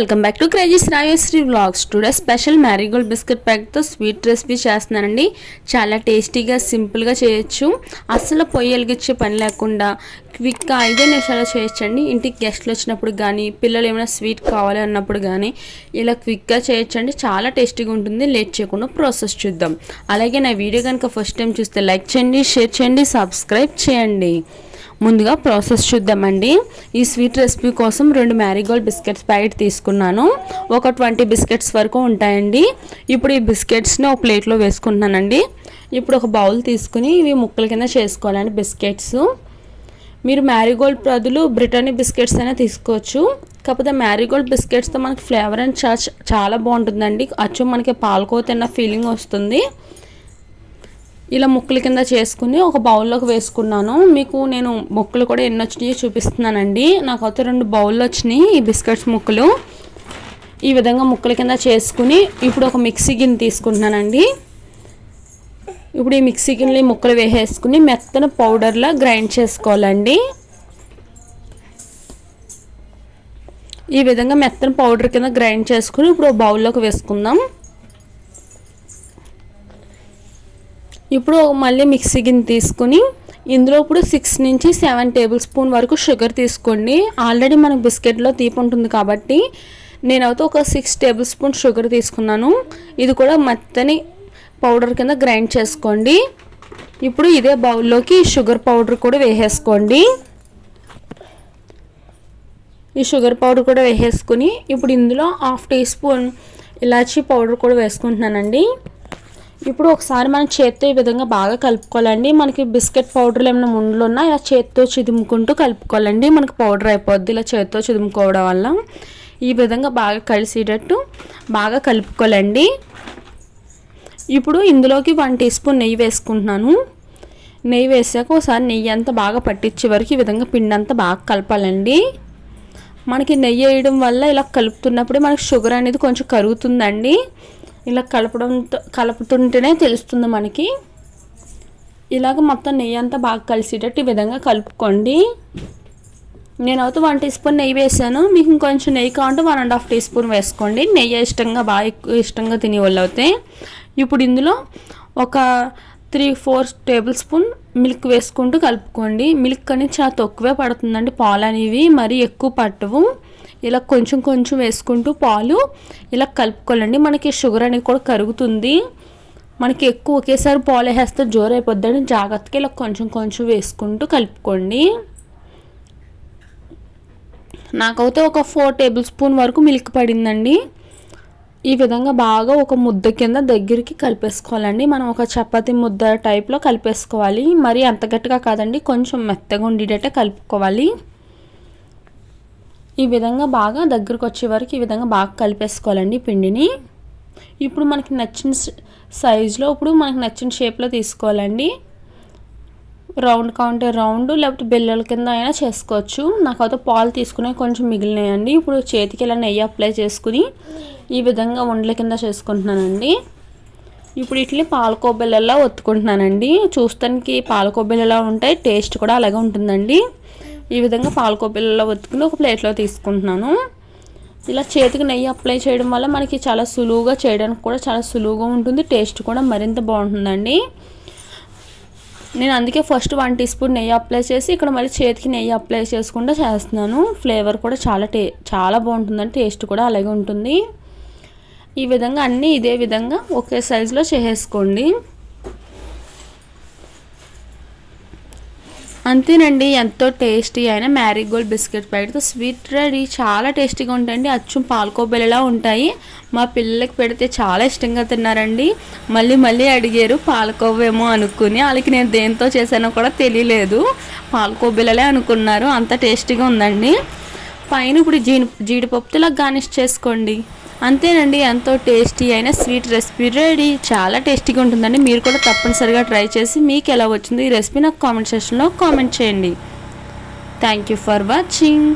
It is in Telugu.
Welcome back to crazy Shravyasri vlogs. Today special marigold biscuit ప్యాక్తో స్వీట్ రెసిపీ చేస్తున్నానండి. చాలా టేస్టీగా సింపుల్గా చేయొచ్చు. అస్సలు పొయ్యి వెలిగించే పని లేకుండా క్విక్గా 5 నిమిషాలు చేయొచ్చండి. ఇంటికి గెస్ట్లు వచ్చినప్పుడు కానీ పిల్లలు ఏమైనా స్వీట్ కావాలి అన్నప్పుడు కానీ ఇలా క్విక్గా చేయొచ్చండి. చాలా టేస్టీగా ఉంటుంది. లేట్ చేయకుండా ప్రాసెస్ చూద్దాం. అలాగే నా వీడియో కనుక ఫస్ట్ టైం చూస్తే లైక్ చేయండి, షేర్ చేయండి, సబ్స్క్రైబ్ చేయండి. ముందుగా ప్రాసెస్ చూద్దామండి. ఈ స్వీట్ రెసిపీ కోసం 2 మ్యారీగోల్డ్ బిస్కెట్స్ ప్యాకెట్ తీసుకున్నాను. ఒక 20 బిస్కెట్స్ వరకు ఉంటాయండి. ఇప్పుడు ఈ బిస్కెట్స్ని ఒక ప్లేట్లో వేసుకుంటున్నానండి. ఇప్పుడు ఒక బౌల్ తీసుకుని ఇవి ముక్కల కింద చేసుకోవాలండి. బిస్కెట్స్ మీరు మ్యారీగోల్డ్ బదులు బ్రిటానియా బిస్కెట్స్ అయినా తీసుకోవచ్చు. కాకపోతే మ్యారీగోల్డ్ బిస్కెట్స్తో మనకి ఫ్లేవర్ అండ్ చాలా బాగుంటుందండి. అచ్చు మనకి పాలకో తిన్న ఫీలింగ్ వస్తుంది. ఇలా ముక్కల కింద చేసుకుని ఒక బౌల్లోకి వేసుకున్నాను. మీకు నేను ముక్కలు కూడా ఎన్ని వచ్చినాయో చూపిస్తున్నానండి. నాకు అయితే 2 బౌల్లో వచ్చినాయి ఈ బిస్కెట్స్ ముక్కలు. ఈ విధంగా ముక్కల కింద చేసుకుని ఇప్పుడు ఒక మిక్సీ గిన్నె తీసుకుంటున్నానండి. ఇప్పుడు ఈ మిక్సీ గిన్నెలో ముక్కలు వేసేసుకుని మెత్తన పౌడర్లా గ్రైండ్ చేసుకోవాలండి. ఈ విధంగా మెత్తన పౌడర్ కింద గ్రైండ్ చేసుకుని ఇప్పుడు ఒక బౌల్లోకి వేసుకుందాం. ఇప్పుడు మళ్ళీ మిక్సీ గిన్నె తీసుకుని ఇందులో ఇప్పుడు 6 నుంచి 7 టేబుల్ స్పూన్ వరకు షుగర్ తీసుకోండి. ఆల్రెడీ మనకు బిస్కెట్లో తీపి ఉంటుంది కాబట్టి నేనైతే ఒక 6 టేబుల్ స్పూన్ షుగర్ తీసుకున్నాను. ఇది కూడా మెత్తని పౌడర్ కింద గ్రైండ్ చేసుకోండి. ఇప్పుడు ఇదే బౌల్లోకి షుగర్ పౌడర్ కూడా వేసేసుకోండి. ఈ షుగర్ పౌడర్ కూడా వేసేసుకుని ఇప్పుడు ఇందులో 1/2 టీ స్పూన్ ఇలాచీ పౌడర్ కూడా వేసుకుంటున్నానండి. ఇప్పుడు ఒకసారి మనం చేత్తో ఈ విధంగా బాగా కలుపుకోవాలండి. మనకి బిస్కెట్ పౌడర్లు ఏమైనా ముండ్లు ఉన్నా ఇలా చేత్తో చిదుముకుంటూ కలుపుకోవాలండి. మనకి పౌడర్ అయిపోద్ది ఇలా చేత్తో చిదుముకోవడం వల్ల. ఈ విధంగా బాగా కలిసేటట్టు బాగా కలుపుకోవాలండి. ఇప్పుడు ఇందులోకి 1 టీ స్పూన్ నెయ్యి వేసుకుంటున్నాను. నెయ్యి వేసాక ఒకసారి నెయ్యి అంతా బాగా పట్టించే వరకు ఈ విధంగా పిండి అంతా బాగా కలపాలండి. మనకి నెయ్యి వేయడం వల్ల ఇలా కలుపుతున్నప్పుడే మనకి షుగర్ అనేది కొంచెం కరుగుతుందండి. ఇలా కలుపుతుంటేనే తెలుస్తుంది మనకి. ఇలాగ మొత్తం నెయ్యి అంతా బాగా కలిసేటట్టు ఈ విధంగా కలుపుకోండి. నేనైతే 1 టీ స్పూన్ నెయ్యి వేసాను. మీకు ఇంకొంచెం నెయ్యి కావాలంటే 1.5 టీ స్పూన్ వేసుకోండి. నెయ్యి బాగా ఇష్టంగా తినే వాళ్ళు అయితే. ఇప్పుడు ఇందులో ఒక 3-4 టేబుల్ స్పూన్ మిల్క్ వేసుకుంటూ కలుపుకోండి. మిల్క్ అనేది చాలా తక్కువే పడుతుందండి. పాలు అనేవి మరీ ఎక్కువ పట్టవు. ఇలా కొంచెం కొంచెం వేసుకుంటూ పాలు ఇలా కలుపుకోవాలండి. మనకి షుగర్ అనేది కూడా కరుగుతుంది. మనకి ఎక్కువ ఒకేసారి పాలు వేస్తే జోరు అయిపోద్దని జాగ్రత్తగా ఇలా కొంచెం కొంచెం వేసుకుంటూ కలుపుకోండి. నాకైతే ఒక 4 టేబుల్ స్పూన్ వరకు మిల్క్ పడిందండి. ఈ విధంగా బాగా ఒక ముద్ద కింద దగ్గరికి కలిపేసుకోవాలండి. మనం ఒక చపాతీ ముద్ద టైప్లో కలిపేసుకోవాలి. మరి అంత గట్టిగా కాదండి, కొంచెం మెత్తగా ఉండేటట్టే కలుపుకోవాలి. ఈ విధంగా బాగా దగ్గరకు వచ్చే వరకు ఈ విధంగా బాగా కలిపేసుకోవాలండి పిండిని. ఇప్పుడు మనకి నచ్చిన సైజులో ఇప్పుడు మనకి నచ్చిన షేప్లో తీసుకోవాలండి. రౌండ్ కావాలంటే రౌండ్, లేకపోతే బిల్లల కింద అయినా చేసుకోవచ్చు. నాకైతే పాలు తీసుకునే కొంచెం మిగిలినాయండి. ఇప్పుడు చేతికి ఇలా నెయ్యి అప్లై చేసుకుని ఈ విధంగా ఉండల కింద చేసుకుంటున్నానండి. ఇప్పుడు ఇట్లా పాలకో బిళ్ళలా ఒత్తుకుంటున్నానండి. చూస్తానికి పాలకో బిళ్ళలా ఉంటాయి, టేస్ట్ కూడా అలాగే ఉంటుందండి. ఈ విధంగా పాలకో బిళ్ళలా ఒత్తుకుని ఒక ప్లేట్లో తీసుకుంటున్నాను. ఇలా చేతికి నెయ్యి అప్లై చేయడం వల్ల మనకి చాలా సులువుగా చేయడానికి కూడా చాలా సులువుగా ఉంటుంది. టేస్ట్ కూడా మరింత బాగుంటుందండి. నేను అందుకే ఫస్ట్ 1 టీ స్పూన్ నెయ్యి అప్లై చేసి ఇక్కడ మళ్ళీ చేతికి నెయ్యి అప్లై చేసుకుంటూ చేస్తున్నాను. ఫ్లేవర్ కూడా చాలా బాగుంటుందండి. టేస్ట్ కూడా అలాగే ఉంటుంది. ఈ విధంగా అన్నీ ఇదే విధంగా ఒకే సైజులో చేసేసుకోండి. అంతేనండి, ఎంతో టేస్టీ అయిన మ్యారీగోల్డ్ బిస్కెట్ ప్యాకెట్తో స్వీట్ రెడీ. చాలా టేస్టీగా ఉంటాయండి. అచ్చం పాలకో బిళ్ళలా ఉంటాయి. మా పిల్లలకి పెడితే చాలా ఇష్టంగా తిన్నారండి. మళ్ళీ మళ్ళీ అడిగారు పాలకోవేమో అనుకుని. వాళ్ళకి నేను దేంతో చేశానో కూడా తెలియలేదు, పాలకో బిళ్ళలే అనుకున్నారు. అంత టేస్టీగా ఉందండి. పైన ఇప్పుడు జీడిపప్పుతో ఇలా గార్నిష్ చేసుకోండి. అంతేనండి, ఎంతో టేస్టీ అయిన స్వీట్ రెసిపీ రెడీ. చాలా టేస్టీగా ఉంటుందండి. మీరు కూడా తప్పనిసరిగా ట్రై చేసి మీకు ఎలా వచ్చింది ఈ రెసిపీ నాకు కామెంట్ సెక్షన్లో కామెంట్ చేయండి. Thank you for watching.